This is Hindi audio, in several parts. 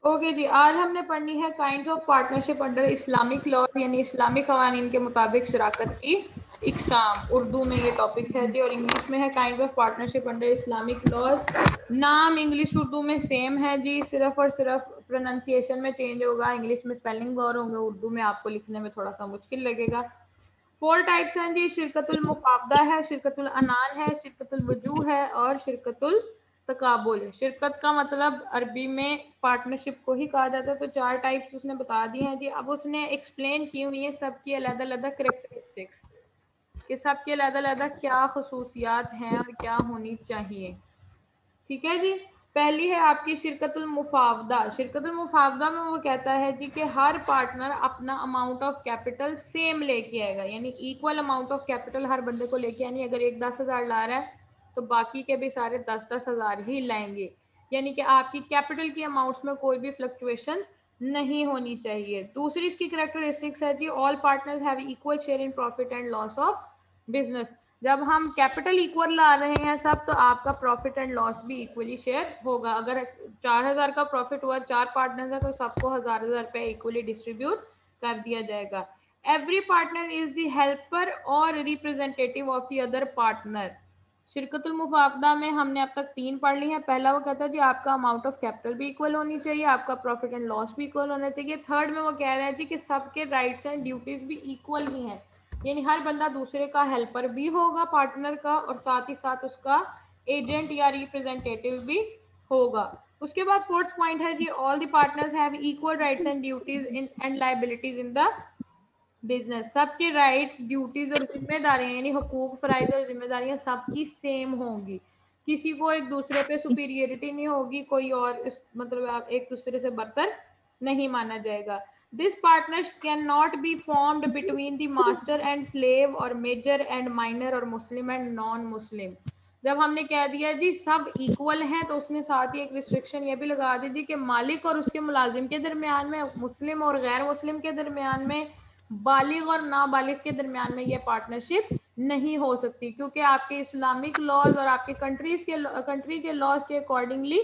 ओके जी, आज हमने पढ़नी है kinds of partnership under Islamic law, यानी इस्लामी कवानीन के मुताबिक शराकत की इकसाम। उर्दू में ये टॉपिक है जी, और इंग्लिश में है kinds of partnership under Islamic laws. नाम इंग्लिश उर्दू में सेम है जी, सिर्फ और सिर्फ प्रोनाउंसिएशन में चेंज होगा। इंग्लिश में स्पेलिंग और होंगे, उर्दू में आपको लिखने में थोड़ा सा मुश्किल लगेगा। 4 टाइप्स हैं जी, शिरकतुल मुफावदा है, शिरकतुल अनान है, शिरकतुल वजूह है और शिरकतुल तकाबुल है। शिरकत का मतलब अरबी में पार्टनरशिप को ही कहा जाता है। तो 4 टाइप्स उसने बता दी हैं जी। अब उसने एक्सप्लेन की हुई है सबकी अलग-अलग कैरेक्टरिस्टिक्स, कि सबके अलग-अलग क्या खसूसियात हैं और क्या होनी चाहिए। ठीक है जी। पहली है आपकी शिरकतुल मुफावदा। शिरकतुल मुफावदा में वो कहता है जी कि हर पार्टनर अपना अमाउंट ऑफ कैपिटल सेम लेके आएगा, यानी इक्वल अमाउंट ऑफ कैपिटल हर बंदे को लेके आनी। अगर एक 10,000 ला रहा है तो बाकी के भी सारे 10,000 ही लाएंगे, यानी कि आपकी कैपिटल की अमाउंट्स में कोई भी फ्लक्चुएशन नहीं होनी चाहिए। दूसरी इसकी करेक्टरिस्टिक्स है जी, all partners have equal share in profit and loss of business. जब हम कैपिटल इक्वल ला रहे हैं सब, तो आपका प्रॉफिट एंड लॉस भी इक्वली शेयर होगा। अगर 4,000 का प्रॉफिट हुआ, 4 पार्टनर्स है, तो सबको 1,000 रुपए इक्वली डिस्ट्रीब्यूट कर दिया जाएगा। Every partner is the helper और representative of the other partner. शिरकतुल मुफावदा में हमने अब तक 3 पढ़ ली हैं। पहला वो कहता है जी आपका अमाउंट ऑफ कैपिटल भी इक्वल होनी चाहिए, आपका प्रॉफिट एंड लॉस भी इक्वल होना चाहिए। थर्ड में वो कह रहा है जी कि सबके राइट्स एंड ड्यूटीज भी इक्वल ही हैं, यानी हर बंदा दूसरे का हेल्पर भी होगा पार्टनर का, और साथ ही साथ उसका एजेंट या रिप्रेजेंटेटिव भी होगा। उसके बाद फोर्थ पॉइंट है जी, all the partners have equal rights and duties in and liabilities in the business. सबके राइट्स, ड्यूटीज और जिम्मेदारियां, यानी हुकूक, फराइज और जिम्मेदारियां सबकी सेम होंगी। किसी को एक दूसरे पे सुपीरियरिटी नहीं होगी, कोई और मतलब आप एक दूसरे से बरतर नहीं माना जाएगा। This partnership can not be formed between the master and slave और मेजर एंड माइनर और मुस्लिम एंड नॉन मुस्लिम। जब हमने कह दिया जी सब इक्वल हैं, तो उसने साथ ही एक रिस्ट्रिक्शन ये भी लगा दी थी कि मालिक और उसके मुलाजिम के दरमियान में, मुस्लिम और गैर मुस्लिम के दरमियान में, बालिग और नाबालिग के दरमियान में ये पार्टनरशिप नहीं हो सकती, क्योंकि आपके इस्लामिक लॉज और आपके कंट्री के लॉज के अकॉर्डिंगली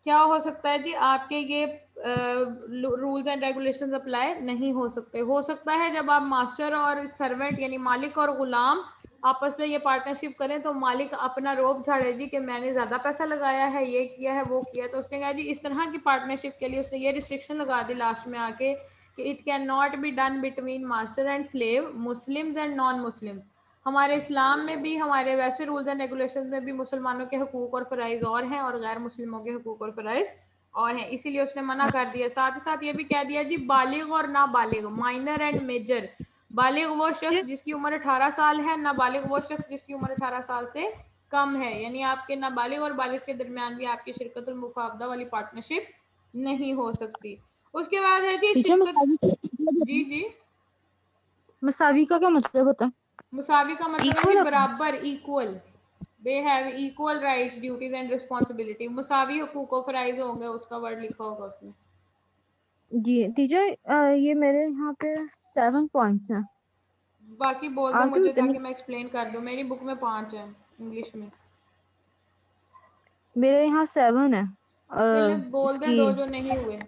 क्या हो सकता है जी, आपके ये रूल्स एंड रेगुलेशंस अप्लाई नहीं हो सकते। हो सकता है जब आप मास्टर और सर्वेंट यानी मालिक और गुलाम आपस में ये पार्टनरशिप करें, तो मालिक अपना रोब झाड़े जी कि मैंने ज्यादा पैसा लगाया है, ये किया है, वो किया। तो उसने कहा जी इस तरह की पार्टनरशिप के लिए उसने ये रिस्ट्रिक्शन लगा दी लास्ट में आके कि it can not be done between master and slave, Muslims and non Muslim. हमारे इस्लाम में भी, हमारे वैसे रूल्स एंड रेगुलेशंस में भी मुसलमानों के हुकूक और फ़राइज़ और हैं और गैर मुस्लिमों के हुकूक और फ़राइज़ और हैं, इसीलिए उसने मना कर दिया। साथ ही साथ ये भी कह दिया जी बालिग और नाबालिग, माइनर एंड मेजर। बालिग वो शख्स जिसकी उम्र 18 साल है, नाबालिग वो शख्स जिसकी उम्र 18 साल से कम है, यानी आपके नाबालिग और बालिग के दरमियान भी आपकी शिरकतुल मुफावदा वाली पार्टनरशिप नहीं हो सकती। उसके बाद है जी टीचर शिरकत। मसावी का क्या मतलब होता जी है? जी, मसावी का क्या मतलब होता है? मुसावी का मतलब है जी इक्वल अपना। बराबर, equal. They have equal rights, duties and responsibility. मुसावी हुकूक और फराइज होंगे, उसका वर्ड लिखा होगा उसमें। जी टीचर, ये मेरे यहाँ पे 7 पॉइंट्स हैं। बाकी बोल दो आगे मुझे, उतने जाके मैं एक्सप्लेन कर दूं। मेरी बुक में 5 है इंग्लिश में। मेरे यहाँ 7 है। चलिए बोल दें इसकी दो जो नहीं हुए।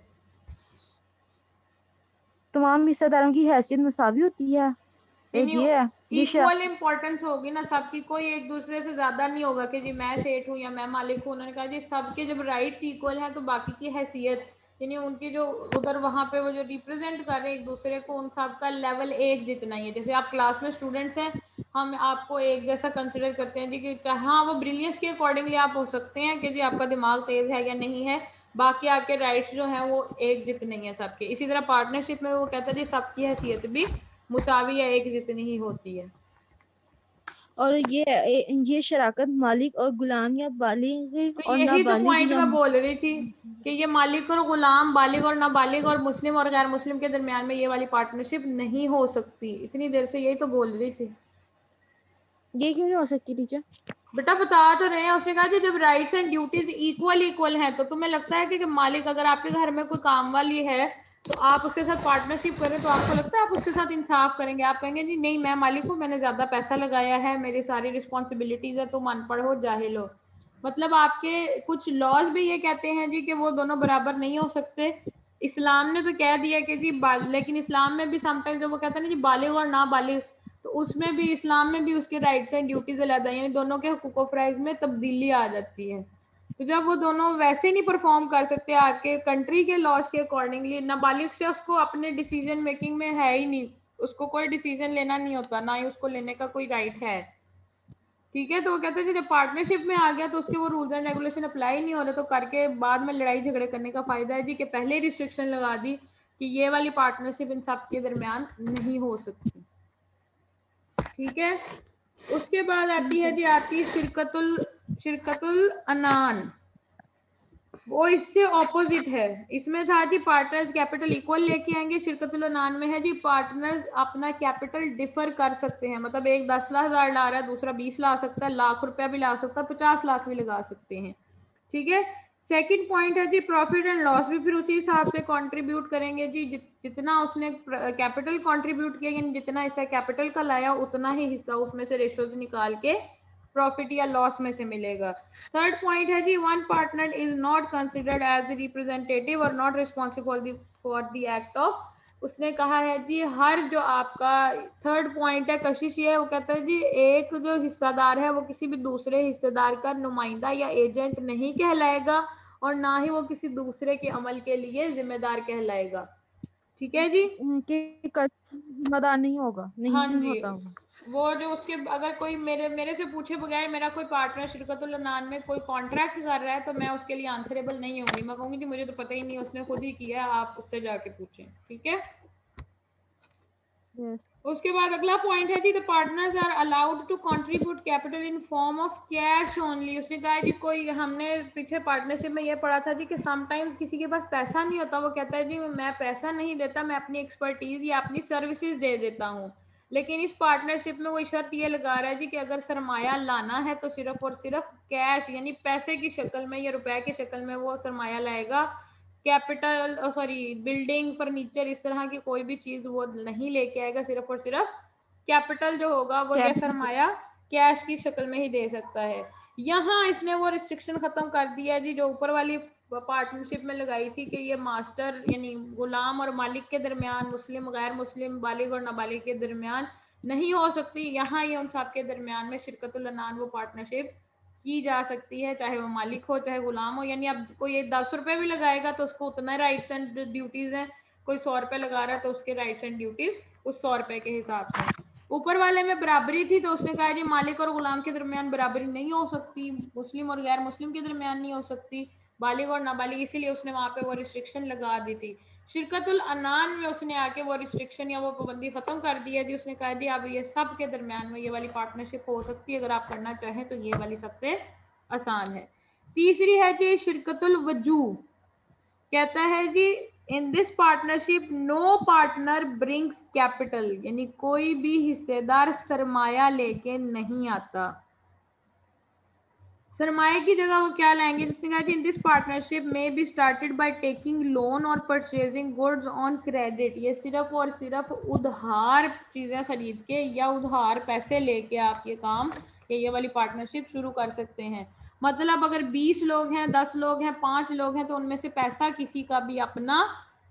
तमाम हिस्सेदारों की हैसियत मसावी होती है। एक यानी ये है दिशा। इक्वल इम्पोर्टेंस होगी ना सबकी, कोई एक दूसरे से ज्यादा नहीं होगा कि जी मैं सेठ हूँ या मैं मालिक हूँ। उन्होंने कहा जी सबके जब राइट्स इक्वल हैं, तो बाकी की हैसियत, यानी उनकी जो उधर वहां पे वो जो रिप्रेजेंट कर रहे हैं एक दूसरे को, उन सब का लेवल एक जितना ही है। जैसे आप क्लास में स्टूडेंट्स हैं, हम आपको एक जैसा कंसिडर करते हैं जी कि हाँ वो ब्रिलियंस के अकॉर्डिंगली आप हो सकते हैं कि जी आपका दिमाग तेज है या नहीं है, बाकी आपके राइट्स जो हैं वो एक जितने ही हैं सबके। इसी तरह पार्टनरशिप में वो कहता है जी सबकी हैसियत भी मुसावी या एक जितनी ही होती है। और ये शराकत मालिक और गुलाम या बालिग तो और यही तो नाबालिग पॉइंट या मैं बोल रही थी कि ये मालिक और गुलाम, बालिग और नाबालिग और मुस्लिम और गैर मुस्लिम के दरमियान में ये वाली पार्टनरशिप नहीं हो सकती। इतनी देर से यही तो बोल रही थी। ये क्यों नहीं हो सकती टीचर? बेटा बता तो रहे हैं, उसने कहा कि जब राइट्स एंड ड्यूटीज इक्वल हैं, तो तुम्हें लगता है कि मालिक अगर आपके घर में कोई काम वाली है, तो आप उसके साथ पार्टनरशिप करें, तो आपको लगता है आप उसके साथ इंसाफ करेंगे? आप कहेंगे जी नहीं मैं मालिक हूँ, मैंने ज्यादा पैसा लगाया है, मेरी सारी रिस्पॉन्सिबिलिटीज है, तुम अनपढ़ हो, जाहिल हो। मतलब आपके कुछ लॉज भी ये कहते हैं जी कि वो दोनों बराबर नहीं हो सकते। इस्लाम ने तो कह दिया कि जी लेकिन इस्लाम में भी समटाइम्स जो वो कहते हैं ना जी बालिग और ना बालिग, तो उसमें भी इस्लाम में भी उसके राइट्स एंड ड्यूटीज अलग है, यानी दोनों के हुकूक और फराइज में तब्दीली आ जाती है। तो जब वो दोनों वैसे नहीं परफॉर्म कर सकते आपके कंट्री के लॉज के अकॉर्डिंगली, नाबालिग शख्स को अपने डिसीजन मेकिंग में है ही नहीं, उसको कोई डिसीजन लेना नहीं होता, ना ही उसको लेने का कोई राइट है। ठीक है, तो वो कहते हैं जब पार्टनरशिप में आ गया तो उसके वो रूल्स एंड रेगुलेशन अप्लाई नहीं हो रहे, तो करके बाद में लड़ाई झगड़े करने का फायदा है जी कि पहले ही रिस्ट्रिक्शन लगा दी कि ये वाली पार्टनरशिप इन सब के दरमियान नहीं हो सकती। ठीक है, उसके बाद आती है जी आपकी शिरकतुल अनान, वो इससे ऑपोजिट है। इसमें था जी पार्टनर्स कैपिटल इक्वल लेके आएंगे, शिरकतुल अनान में है जी पार्टनर्स अपना कैपिटल डिफर कर सकते हैं, मतलब एक 10,00,000 ला रहा है, दूसरा 20 ला सकता है, लाख रुपया भी ला सकता है, 50 लाख भी लगा सकते हैं। ठीक है, सेकंड पॉइंट है जी प्रॉफिट एंड लॉस भी फिर उसी हिसाब से कंट्रीब्यूट करेंगे जी, जितना उसने कैपिटल कंट्रीब्यूट किया, यानी जितना हिस्सा कैपिटल का लाया उतना ही हिस्सा उसमें से रेशियोज निकाल के प्रॉफिट या लॉस में से मिलेगा। थर्ड पॉइंट है जी one partner is not considered as the representative और not responsible for the act of, उसने कहा है जी हर जो आपका थर्ड पॉइंट है कशिश ये है, वो कहता है जी एक जो हिस्सेदार है वो किसी भी दूसरे हिस्सेदार का नुमाइंदा या एजेंट नहीं कहलाएगा और ना ही वो किसी दूसरे के अमल के लिए जिम्मेदार कहलाएगा। ठीक है जी, कि जिम्मेदार नहीं होगा, हाँ नहीं जी, होता वो। वो जो उसके अगर कोई मेरे से पूछे बगैर मेरा कोई पार्टनर शिरकतुल अनान में कोई कॉन्ट्रैक्ट कर रहा है तो मैं उसके लिए आंसरेबल नहीं होंगी, मैं कहूंगी जी मुझे तो पता ही नहीं, उसने खुद ही किया, आप उससे जाके पूछें। ठीक है, Yes. उसके बाद अगला पॉइंट है जी the partners are allowed to contribute capital in form of cash only. उसने कहा जी कोई, हमने पीछे पार्टनरशिप में ये पढ़ा था जी कि समटाइम्स किसी के पास पैसा नहीं होता, वो कहता है जी मैं पैसा नहीं देता, मैं अपनी एक्सपर्टीज या अपनी सर्विसेज दे देता हूँ। लेकिन इस पार्टनरशिप में वो शर्त ये लगा रहा है जी कि अगर सरमाया लाना है तो सिर्फ और सिर्फ कैश यानी पैसे की शक्ल में या रुपए की शक्ल में वो सरमाया लाएगा, कैपिटल सॉरी बिल्डिंग फर्नीचर इस तरह की कोई भी चीज वो नहीं लेके आएगा, सिर्फ और सिर्फ कैपिटल जो होगा वो या कैपिटल। सरमाया कैश की शक्ल में ही दे सकता है। यहाँ इसने वो रिस्ट्रिक्शन खत्म कर दिया जी जो ऊपर वाली पार्टनरशिप में लगाई थी कि ये मास्टर यानी गुलाम और मालिक के दरमियान, मुस्लिम गैर मुस्लिम, बालिग और नाबालिग के दरमियान नहीं हो सकती। यहाँ ये उन सब के दरमियान में शिरकतुल अनान वो पार्टनरशिप की जा सकती है, चाहे वो मालिक हो चाहे गुलाम हो। यानी अब कोई 10 रुपए भी लगाएगा तो उसको उतना राइट्स एंड ड्यूटीज हैं, कोई 100 रुपए लगा रहा है तो उसके राइट्स एंड ड्यूटीज उस 100 रुपए के हिसाब से। ऊपर वाले में बराबरी थी तो उसने कहा जी मालिक और गुलाम के दरमियान बराबरी नहीं हो सकती, मुस्लिम और गैर मुस्लिम के दरमियान नहीं हो सकती, बालिग और नाबालिग, इसीलिए उसने वहां पे वो रिस्ट्रिक्शन लगा दी थी। शिरकतुल अनान में उसने आके वो रिस्ट्रिक्शन या वो पाबंदी खत्म कर दी है जी, उसने कहा जी अब ये सब के दरमियान में ये वाली पार्टनरशिप हो सकती है, अगर आप करना चाहें तो ये वाली सबसे आसान है। तीसरी है जी शिरकतुल वजूह, कहता है जी in this partnership no partner brings capital, यानी कोई भी हिस्सेदार सरमाया लेके नहीं आता। सरमाए की जगह वो क्या लाएंगे, जिसने कहा इन दिस पार्टनरशिप में be started by taking loan और परचेजिंग गुड्स ऑन क्रेडिट, ये सिर्फ और सिर्फ उधार चीजें खरीद के या उधार पैसे लेके आप ये काम ये वाली पार्टनरशिप शुरू कर सकते हैं। मतलब अगर 20 लोग हैं, 10 लोग हैं, 5 लोग हैं तो उनमें से पैसा किसी का भी अपना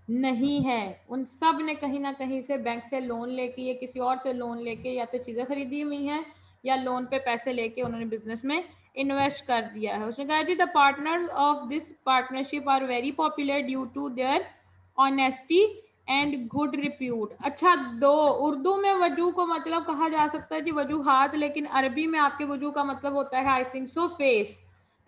नहीं है, उन सब ने कहीं ना कहीं से बैंक से लोन लेके या किसी और से लोन लेके या तो चीजें खरीदी हुई हैं या लोन पे पैसे लेके उन्होंने बिजनेस में इन्वेस्ट कर दिया है। उसने कहा जी the partners of this partnership are very popular due to their honesty and good repute. अच्छा, दो उर्दू में वजू को मतलब कहा जा सकता है जी वजूहात, लेकिन अरबी में आपके वजू का मतलब होता है आई थिंक सो फेस।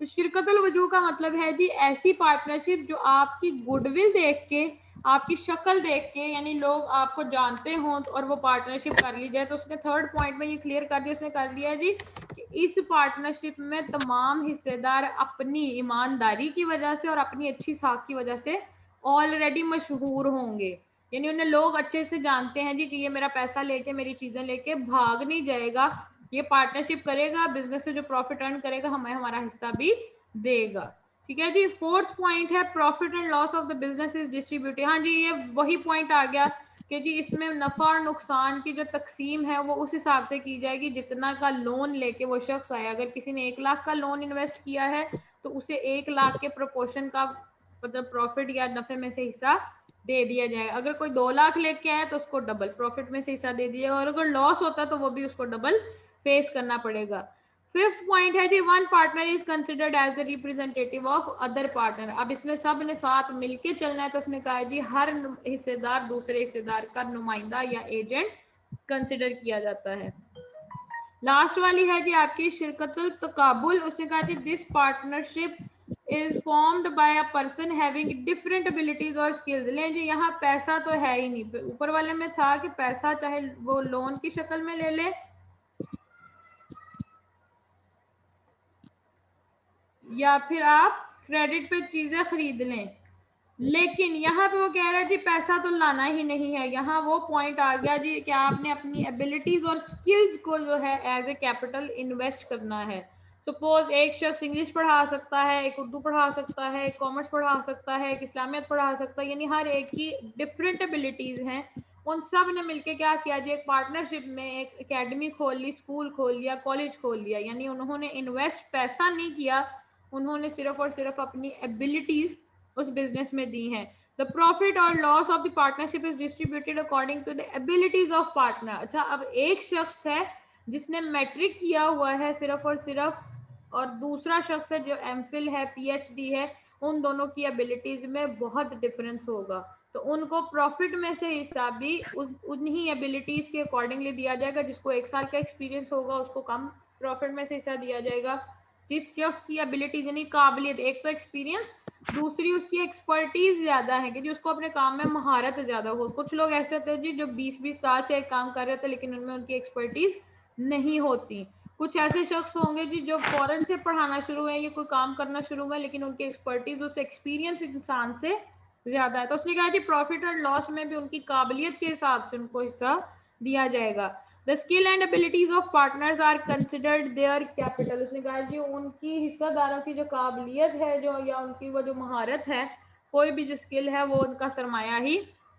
तो शिरकतुल वजू का मतलब है जी ऐसी पार्टनरशिप जो आपकी गुडविल देख के, आपकी शक्ल देख के, यानी लोग आपको जानते हों और वो पार्टनरशिप कर ली जाए। तो उसने थर्ड पॉइंट में ये क्लियर कर दिया, उसने कर दिया जी कि इस पार्टनरशिप में तमाम हिस्सेदार अपनी ईमानदारी की वजह से और अपनी अच्छी साख की वजह से ऑलरेडी मशहूर होंगे, यानी उन्हें लोग अच्छे से जानते हैं जी कि ये मेरा पैसा लेके मेरी चीजें लेके भाग नहीं जाएगा, ये पार्टनरशिप करेगा, बिजनेस से जो प्रॉफिट अर्न करेगा हमें हमारा हिस्सा भी देगा। ठीक है जी, फोर्थ पॉइंट है profit and loss of the business is distributed. हाँ जी, ये वही पॉइंट आ गया कि जी इसमें नफा और नुकसान की जो तकसीम है वो उस हिसाब से की जाएगी जितना का लोन लेके वो शख्स आया। अगर किसी ने 1 लाख का लोन इन्वेस्ट किया है तो उसे 1 लाख के प्रोपोर्शन का मतलब प्रॉफिट या नफे में से हिस्सा दे दिया जाएगा। अगर कोई 2 लाख लेके आया तो उसको डबल प्रॉफिट में से हिस्सा दे दिया, और अगर लॉस होता तो वो भी उसको डबल फेस करना पड़ेगा। फिफ्थ पॉइंट है जी, one partner is considered as the representative of other partner. अब इसमें सब ने साथ मिलके चलना है, तो उसने कहा जी हर हिस्सेदार दूसरे हिस्सेदार का नुमाइंदा या एजेंट कंसिडर किया जाता है। लास्ट वाली है जी आपकी शिरकतुल तकाबुल। उसने कहा जी this partnership is formed by a person having different abilities और स्किल्स। लें जी यहाँ पैसा तो है ही नहीं, ऊपर वाले में था कि पैसा चाहे वो लोन की शक्ल में ले ले या फिर आप क्रेडिट पे चीजें खरीद लें, लेकिन यहाँ पे वो कह रहा है जी पैसा तो लाना ही नहीं है। यहाँ वो पॉइंट आ गया जी कि आपने अपनी एबिलिटीज और स्किल्स को जो है एज ए कैपिटल इन्वेस्ट करना है। सपोज एक शख्स इंग्लिश पढ़ा सकता है, एक उर्दू पढ़ा सकता है, एक कॉमर्स पढ़ा सकता है, एक इस्लामियत पढ़ा सकता है, यानी हर एक की डिफरेंट एबिलिटीज हैं। उन सब ने मिलकर क्या किया जी, एक पार्टनरशिप में एक एकेडमी खोल ली, स्कूल खोल लिया, कॉलेज खोल लिया। यानी उन्होंने इन्वेस्ट पैसा नहीं किया, उन्होंने सिर्फ और सिर्फ अपनी एबिलिटीज उस बिजनेस में दी हैं। द प्रॉफिट और loss of the partnership is distributed according to the abilities of partner. अच्छा, अब एक शख्स है जिसने मैट्रिक किया हुआ है सिर्फ और सिर्फ, और दूसरा शख्स है जो एमफिल है, पीएचडी है, उन दोनों की एबिलिटीज में बहुत डिफरेंस होगा, तो उनको प्रॉफिट में से हिस्सा भी उन्हीं एबिलिटीज के अकॉर्डिंगली दिया जाएगा। जिसको 1 साल का एक्सपीरियंस होगा उसको कम प्रॉफिट में से हिस्सा दिया जाएगा। जिस शख्स की एबिलिटीज यानी काबिलियत, एक तो एक्सपीरियंस, दूसरी उसकी एक्सपर्टीज ज्यादा है कि जी उसको अपने काम में महारत ज्यादा हो। कुछ लोग ऐसे होते हैं जी जो 20-20 साल से एक काम कर रहे थे लेकिन उनमें उनकी एक्सपर्टीज नहीं होती। कुछ ऐसे शख्स होंगे जी जो फौरन से पढ़ाना शुरू हुए या कोई काम करना शुरू हुआ लेकिन उनकी एक्सपर्टीज उस एक्सपीरियंस इंसान से ज्यादा है। तो उसने कहा जी प्रॉफिट और लॉस में भी उनकी काबिलियत के हिसाब से उनको हिस्सा दिया जाएगा। The skill and abilities of partners are considered their capital. उसने कहा जी उनकी हिस्सेदारों की जो काबिलियत है जो या उनकी वो जो महारत है, कोई भी जो स्किल है वो उनका सरमाया ही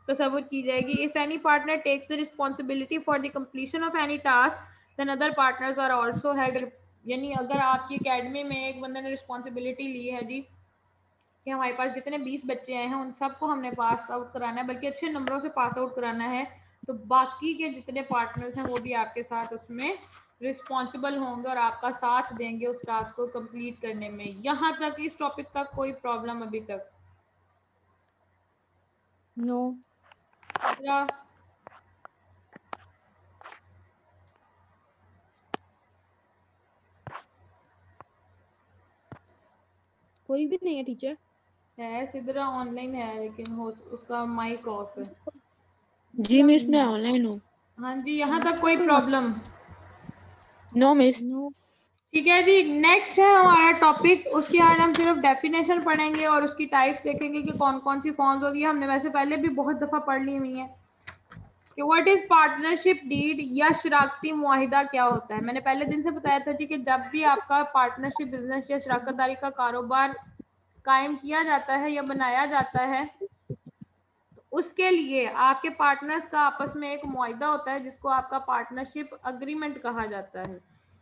तस्वुर की जाएगी। If any partner takes the responsibility for the completion of any task then other partners are also head. यानी अगर आपकी एकेडमी में एक बंदे ने रिस्पॉन्सिबिलिटी ली है जी कि हमारे पास जितने 20 बच्चे आए हैं उन सबको हमने पास आउट कराना है, बल्कि अच्छे नंबरों से पास आउट कराना है, तो बाकी के जितने पार्टनर्स हैं वो भी आपके साथ उसमें रिस्पॉन्सिबल होंगे और आपका साथ देंगे उस टास्क को कंप्लीट करने में। यहाँ तक इस टॉपिक का कोई प्रॉब्लम अभी तक? नो। कोई भी नहीं है टीचर? है सिद्रा ऑनलाइन है लेकिन हो उसका माइक ऑफ है। जी मिस मैं ऑनलाइन हूँ। हाँ जी, यहाँ तक कोई प्रॉब्लम? No miss. नो। ठीक है जी, नेक्स्ट है हमारा टॉपिक। उसकी आज हम सिर्फ डेफिनेशन पढ़ेंगे और उसकी टाइप्स देखेंगे कि कौन कौन सी फॉर्म्स होगी। हमने वैसे पहले भी बहुत दफा पढ़ ली हुई है कि व्हाट इज पार्टनरशिप डीड या शराकती मुआहिदा क्या होता है। मैंने पहले दिन से बताया था जी कि जब भी आपका पार्टनरशिप बिजनेस या शराकतदारी का कारोबार कायम किया जाता है या बनाया जाता है तो उसके लिए आपके पार्टनर्स का आपस में एक मुआहिदा होता है जिसको आपका पार्टनरशिप अग्रीमेंट कहा जाता है।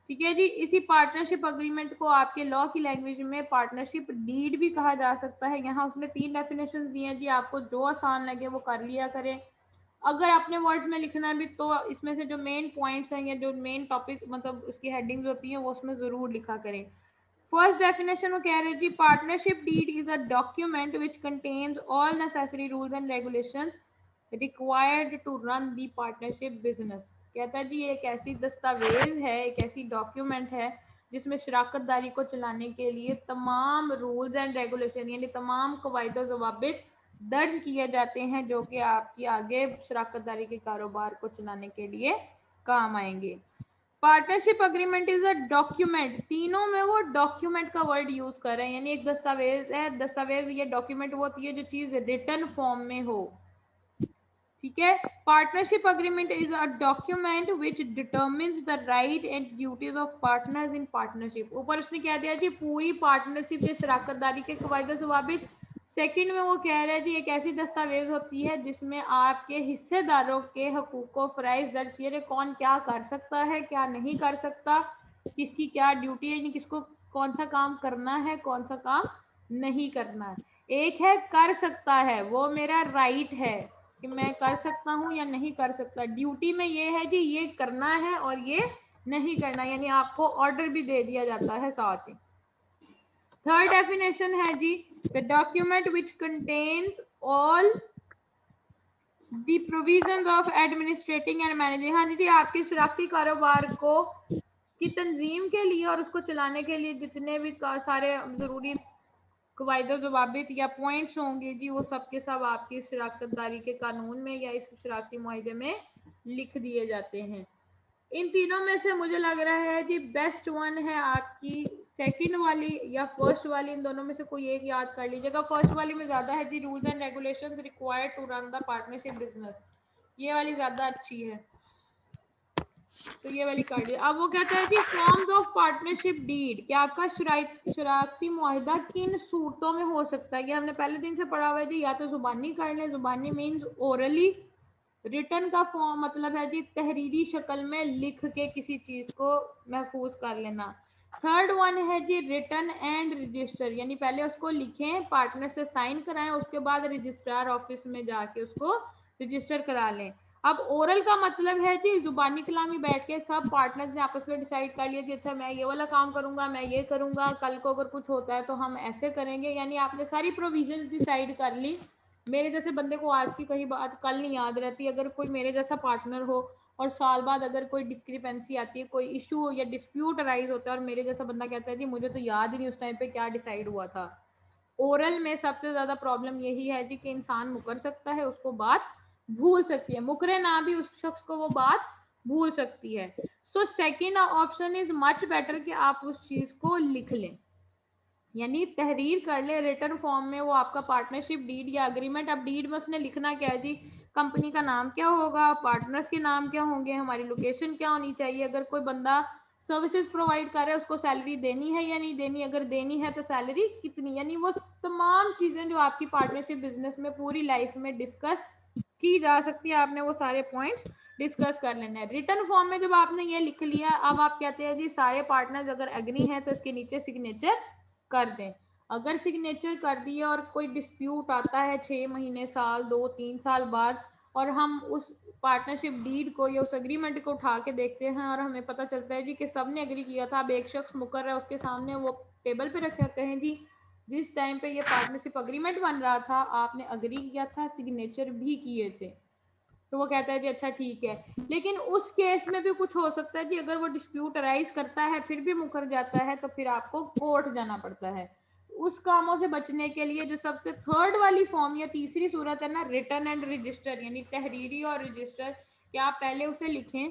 ठीक है जी, इसी पार्टनरशिप अग्रीमेंट को आपके लॉ की लैंग्वेज में पार्टनरशिप डीड भी कहा जा सकता है। यहाँ उसने 3 डेफिनेशन दी हैं जी, आपको जो आसान लगे वो कर लिया करें। अगर अपने वर्ड्स में लिखना भी तो इसमें से जो मेन पॉइंट्स हैं या जो मेन टॉपिक मतलब उसकी हेडिंग्स होती हैं वो उसमें जरूर लिखा करें। फर्स्ट डेफिनेशन वो कह रहे जी partnership deed is a document which contains all necessary rules and regulations required to run the partnership business. कहता है जी ये एक ऐसी दस्तावेज है, एक ऐसी डॉक्यूमेंट है जिसमें शराकतदारी को चलाने के लिए तमाम रूल्स एंड रेगुलेशन यानी तमाम कवायद ज़वाबित दर्ज किए जाते हैं जो कि आपकी आगे शराकतदारी के कारोबार को चलाने के लिए काम आएंगे। Partnership agreement is a document, तीनों में वो डॉक्यूमेंट का वर्ड यूज कर रहे हैं, यानी एक दस्तावेज है। दस्तावेज या डॉक्यूमेंट वो होती है जो चीज रिटन फॉर्म में हो। ठीक है, partnership agreement is a document which determines the right and duties of partners in partnership. ऊपर उसने क्या दिया जी पूरी पार्टनरशिप या शराकतदारी के कवायद ज़वाबित सेकंड में वो कह रहे हैं जी एक ऐसी दस्तावेज होती है जिसमें आपके हिस्सेदारों के हकूकों फराइज दर्ज किए गए, कौन क्या कर सकता है क्या नहीं कर सकता, किसकी क्या ड्यूटी है, यानी किसको कौन सा काम करना है कौन सा काम नहीं करना है। एक है कर सकता है, वो मेरा राइट है कि मैं कर सकता हूँ या नहीं कर सकता। ड्यूटी में ये है जी ये करना है और ये नहीं करना, यानी आपको ऑर्डर भी दे दिया जाता है साथ ही। थर्ड डेफिनेशन है जी the document which contains all the provisions of administrating and managing. हाँ जी, आपके शराकती कारोबार को की तंजीम के लिए और उसको चलाने के लिए जितने भी सारे जरूरी कवायद जवाबित या पॉइंट्स होंगे जी वो सब के सब आपकी शराकतदारी के कानून में या इस शराकती मुआहदे में लिख दिए जाते हैं। इन तीनों में से मुझे लग रहा है जी बेस्ट वन है आपकी सेकंड वाली या फर्स्ट वाली, इन दोनों में से कोई एक याद कर लीजिएगा। फर्स्ट वाली में ज्यादा है जी rules and regulations required to run the partnership business, ये वाली ज्यादा अच्छी है तो ये वाली कर दी। अब वो कहता है कि फॉर्म्स ऑफ पार्टनरशिप डीड, क्या आपका शराकती मुआहिदा किन सूरतों में हो सकता है, ये हमने पहले दिन से पढ़ा हुआ है जी। या तो जुबानी कर लें, जुबानी मीन्स ओरली, रिटर्न का फॉर्म मतलब है जी तहरीरी शक्ल में लिख के किसी चीज को महफूज कर लेना। थर्ड वन है जी रिटर्न एंड रजिस्टर, यानी पहले उसको लिखें पार्टनर से साइन कराएं उसके बाद रजिस्ट्रार ऑफिस में जाके उसको रजिस्टर करा लें। अब ओरल का मतलब है जी जुबानी कलामी बैठ के सब पार्टनर्स ने आपस में डिसाइड कर लिया जी अच्छा मैं ये वाला काम करूंगा, मैं ये करूंगा, कल को अगर कुछ होता है तो हम ऐसे करेंगे, यानी आपने सारी प्रोविजंस डिसाइड कर ली। मेरे जैसे बंदे को आज की कहीं बात कल नहीं याद रहती, अगर कोई मेरे जैसा पार्टनर हो और साल बाद अगर कोई डिस्क्रिपेंसी आती है, कोई इशू या डिस्प्यूट अराइज होता है और मेरे जैसा बंदा कहता है जी मुझे तो याद ही नहीं उस टाइम पे क्या डिसाइड हुआ था। ओरल में सबसे ज्यादा प्रॉब्लम यही है जी कि इंसान मुकर सकता है, उसको बात भूल सकती है, मुकरे ना भी उस शख्स को वो बात भूल सकती है। So second option is much better कि आप उस चीज को लिख लें, यानी तहरीर कर ले रिटर्न फॉर्म में वो आपका पार्टनरशिप डीड या अग्रीमेंट। अब डीड में उसने लिखना क्या है जी, कंपनी का नाम क्या होगा, पार्टनर्स के नाम क्या होंगे, हमारी लोकेशन क्या होनी चाहिए, अगर कोई बंदा सर्विसेज प्रोवाइड कर रहा है उसको सैलरी देनी है या नहीं देनी, अगर देनी है तो सैलरी कितनी, यानी वो तमाम चीजें जो आपकी पार्टनरशिप बिजनेस में पूरी लाइफ में डिस्कस की जा सकती है, आपने वो सारे पॉइंट्स डिस्कस कर लेना है। रिटर्न फॉर्म में जब आपने ये लिख लिया, अब आप कहते हैं जी सारे पार्टनर्स अगर एग्री हैं तो इसके नीचे सिग्नेचर कर दें। अगर सिग्नेचर कर दिए और कोई डिस्प्यूट आता है 6 महीने साल 2-3 साल बाद और हम उस पार्टनरशिप डीड को या उस एग्रीमेंट को उठा के देखते हैं और हमें पता चलता है जी कि सबने एग्री किया था, अब एक शख्स मुकर रहा है उसके सामने वो टेबल पे रखे होते हैं जी जिस टाइम पे ये पार्टनरशिप अग्रीमेंट बन रहा था आपने अग्री किया था, सिग्नेचर भी किए थे, तो वो कहता है जी अच्छा ठीक है। लेकिन उस केस में भी कुछ हो सकता है कि अगर वो डिस्प्यूट अराइज करता है फिर भी मुकर जाता है तो फिर आपको कोर्ट जाना पड़ता है। उस कामों से बचने के लिए जो सबसे थर्ड वाली फॉर्म या तीसरी सूरत है ना रिटर्न एंड रजिस्टर, यानी तहरीरी और रजिस्टर, क्या आप पहले उसे लिखें,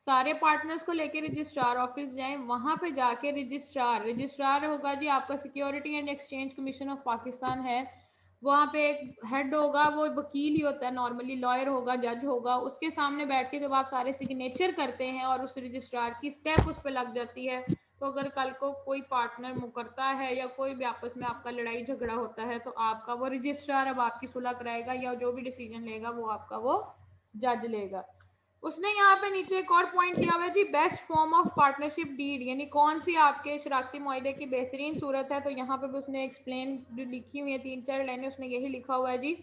सारे पार्टनर्स को लेके रजिस्ट्रार ऑफिस जाएं, वहां पे जाके रजिस्ट्रार होगा जी आपका security and exchange commission of Pakistan है, वहां पे एक हेड होगा, वो वकील ही होता है नॉर्मली, लॉयर होगा, जज होगा, उसके सामने बैठ के जब आप सारे सिग्नेचर करते हैं और उस रजिस्ट्रार की स्टेप उस पर लग जाती है, तो अगर कल को कोई पार्टनर मुकरता है या कोई भी आपस में आपका लड़ाई झगड़ा होता है तो आपका वो रजिस्ट्रार अब आपकी सुलह कराएगा या जो भी डिसीजन लेगा वो आपका वो जज लेगा। उसने यहाँ पे नीचे एक और पॉइंट दिया हुआ है जी best form of partnership deed, यानी कौन सी आपके शराकती मुआहदे की बेहतरीन सूरत है, तो यहाँ पे भी उसने एक्सप्लेन जो लिखी हुई है 3-4 लाइनें उसने यही लिखा हुआ है जी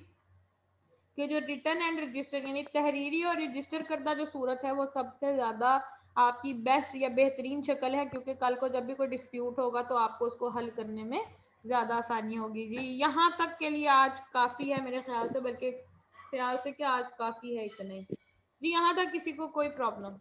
कि जो रिटर्न एंड रजिस्टर यानी तहरीरी और रजिस्टर करदा जो सूरत है वो सबसे ज्यादा आपकी बेस्ट या बेहतरीन शक्ल है, क्योंकि कल को जब भी कोई डिस्प्यूट होगा तो आपको उसको हल करने में ज्यादा आसानी होगी जी। यहाँ तक के लिए आज काफी है मेरे ख्याल से, बल्कि ख्याल से कि आज काफी है इतने जी। यहाँ तक किसी को कोई प्रॉब्लम?